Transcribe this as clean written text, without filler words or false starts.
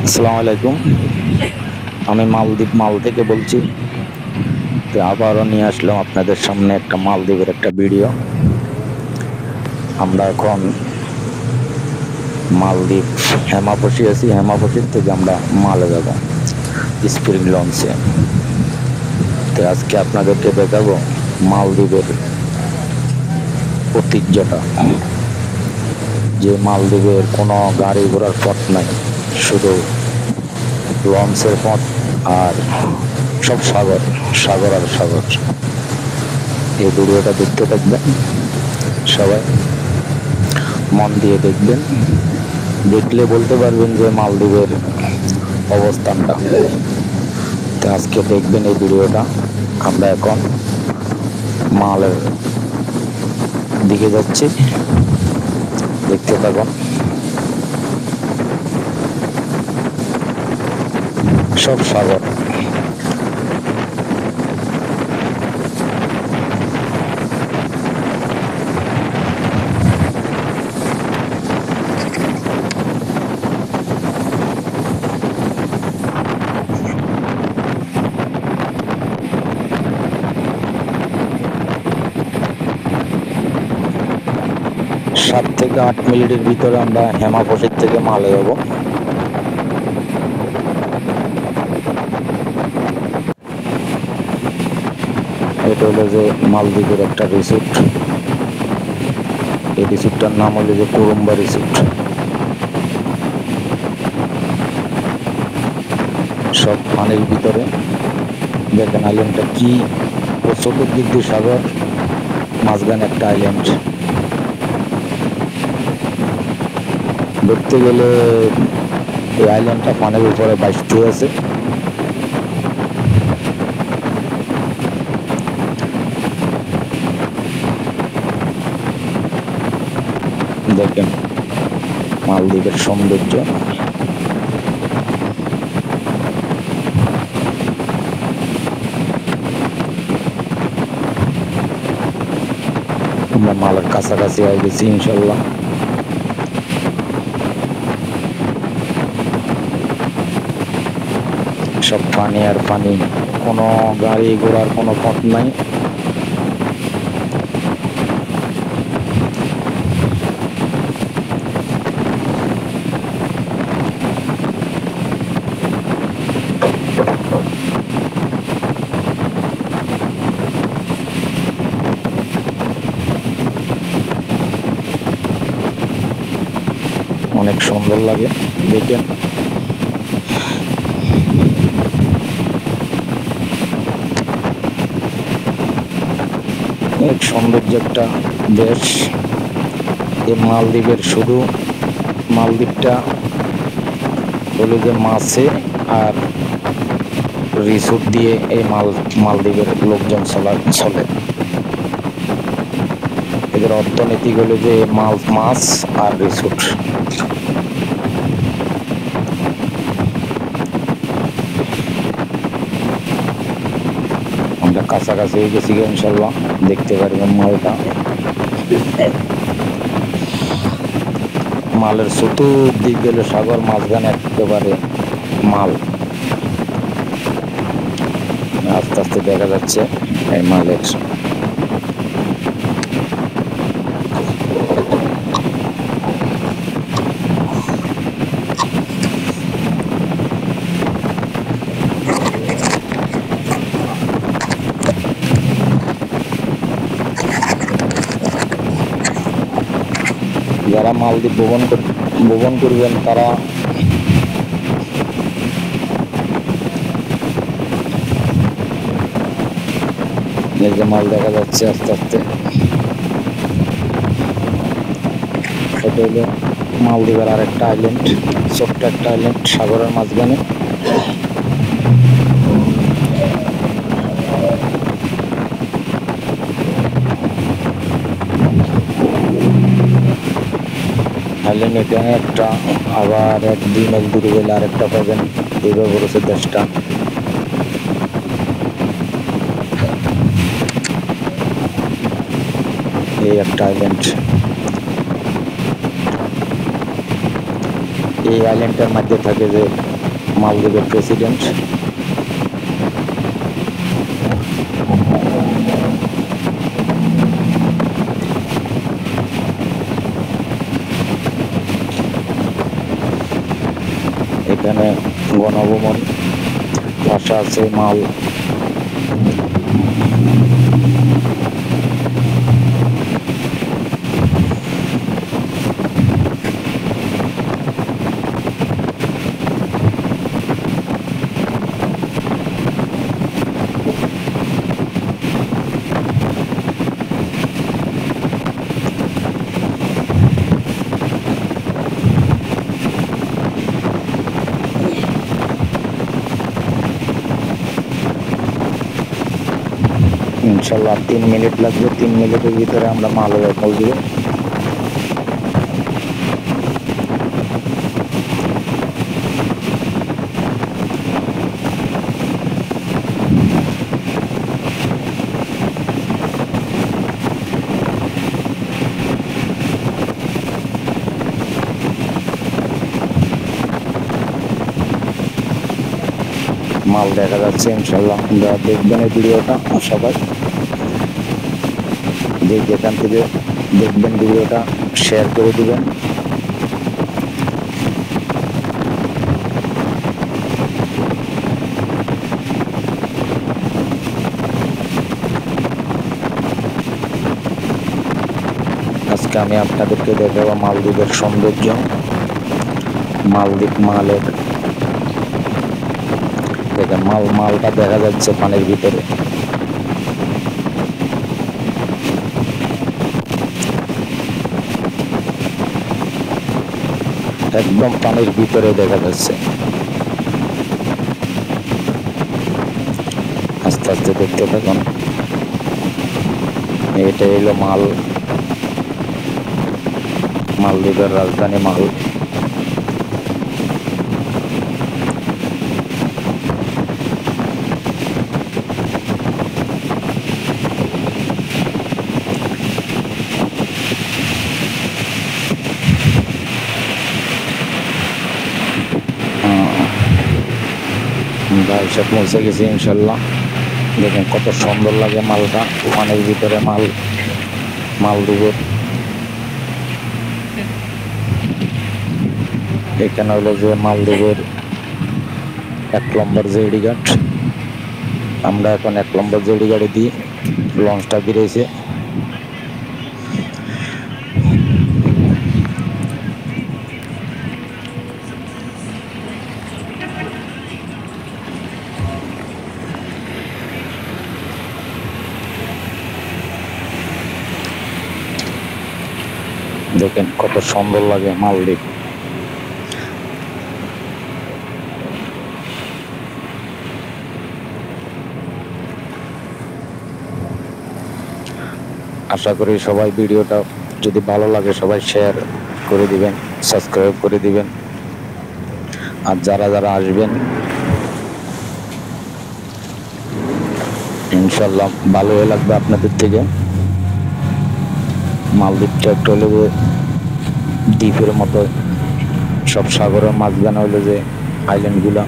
আসসালামু আলাইকুম। আমি মালদ্বীপ মাল থেকে বলছি। তো আবারও নিয়ে আসলাম আপনাদের সামনে একটা মালদ্বীপের একটা ভিডিও। আমরা এখন মালদ্বীপ হেমাপসি আছি। হেমাপসির থেকে আমরা মালে যাব স্প্রিং লঞ্চে। তো আজকে আপনাদেরকে দেখাবো মালদ্বীপের ঐতিহ্যটা, যে মালদ্বীপের কোনো গাড়ি ঘোড়ার পথ নাই, শুধু লঞ্চের পথ আর সব সাগর, সাগর আর সাগর। এই ভিডিওটা দেখতে থাকবেন, সবাই মন দিয়ে দেখবেন। দেখলে বলতে পারবেন যে মালদ্বীপের অবস্থানটা। তো আজকে দেখবেন এই ভিডিওটা। আমরা এখন মালের দিকে যাচ্ছি, দেখতে থাকুন। সব সাগর। সাত থেকে 8 মিনিটের ভিতরে আমরা হেমাপসির থেকে মালে যাব। এটা হলো যে মালদ্বীপের একটা রিসোর্ট। এই রিসোর্টটার নাম হলো যে কুরুম্বা রিসোর্ট। সব পানির ভিতরে। দেখেন আইল্যান্ডটা কি, চতুর্দিক দিয়ে সাগর, মাঝখানে একটা আইল্যান্ড। দেখতে গেলে এই আইল্যান্ডটা পানির উপরে বাইশটি আছে। দেখেন মালদ্বীপের সৌন্দর্য। আমরা মালের কাছাকাছি হয়ে গেছি ইনশাল্লাহ। সব পানি আর পানি, কোনো গাড়ি ঘোড়ার কোনো পথ নাই। অনেক সুন্দর লাগে, দেখেন। অনেক সৌন্দর্য একটা দেশ এই মালদ্বীপের। শুধু মালদ্বীপটা হলো যে মাছে আর রিসোর্ট দিয়ে এই মালদ্বীপের লোকজন চলে। এদের অর্থনীতি হলো যে মাছ আর রিসোর্ট। আমরা কাছাকাছি হয়ে গেছি ইনশাল্লাহ, দেখতে পারবেন মালটা। মালের চতুর্দিক গেলে সাগর, মাঝখানে একেবারে মাল। আস্তে আস্তে দেখা যাচ্ছে এই মালের। যারা মালদ্বীপ ভ্রমণ করবেন তারা এই যে মাল দেখা যাচ্ছে আস্তে আস্তে। এটা হলো মালদ্বীপের আর একটা আইল্যান্ড, ছোট্ট একটা আইল্যান্ড সাগরের মাঝখানে। আইল্যান্ড এখানে একটা, আবার 1-2 মাইল দূরে গেলে আরেকটা পাবেন। এইভাবে করেছে দেশটা। এই একটা আইল্যান্ড। এই আইল্যান্ডের মধ্যে থাকে যে মালদ্বীপের প্রেসিডেন্ট। এখানে গণভবন, ভাষা আছে মাল। ইনশাল্লাহ 3 মিনিট লাগবে, 3 মিনিটের ভিতরে আমরা মালদা পৌঁছবো। মাল দেখা যাচ্ছে ইনশাল্লাহ। আপনারা দেখবেন এই ভিডিওটা, সবাই যেখান থেকে দেখবেন ভিডিওটা শেয়ার করে দিবেন। আজকে আমি আপনাদেরকে দেখাবো মালদ্বীপের সৌন্দর্য, মালদ্বীপ মালের। দেখেন মালটা দেখা যাচ্ছে পানির ভিতরে। একদম পানির ভিতরে দেখা যাচ্ছে। আস্তে আস্তে দেখতে থাকুন। এটা হলো মালদ্বীপের রাজধানী মাল। আমরা এসে পৌঁছে গেছি ইনশাল্লাহ। দেখেন কত সুন্দর লাগে মালটা, পানির ভিতরে মালদ্বীপের। এখানে হলো যে মালদ্বীপের 1 নম্বর জেডি ঘাট। আমরা এখন 1 নম্বর জেডি ঘাটে দিয়ে লঞ্চটা বেরিয়েছে। দেখেন কত সুন্দর লাগে মালদ্বীপ। আশা করি সবাই ভিডিওটা যদি ভালো লাগে সবাই শেয়ার করে দিবেন, সাবস্ক্রাইব করে দিবেন। আর যারা যারা আসবেন ইনশাল্লাহ ভালো হয়ে লাগবে আপনাদের থেকে। মালদ্বীপটা একটা হলো যে দ্বীপের মতো, সব সাগরের মাঝখানে হলো যে আইল্যান্ডগুলা।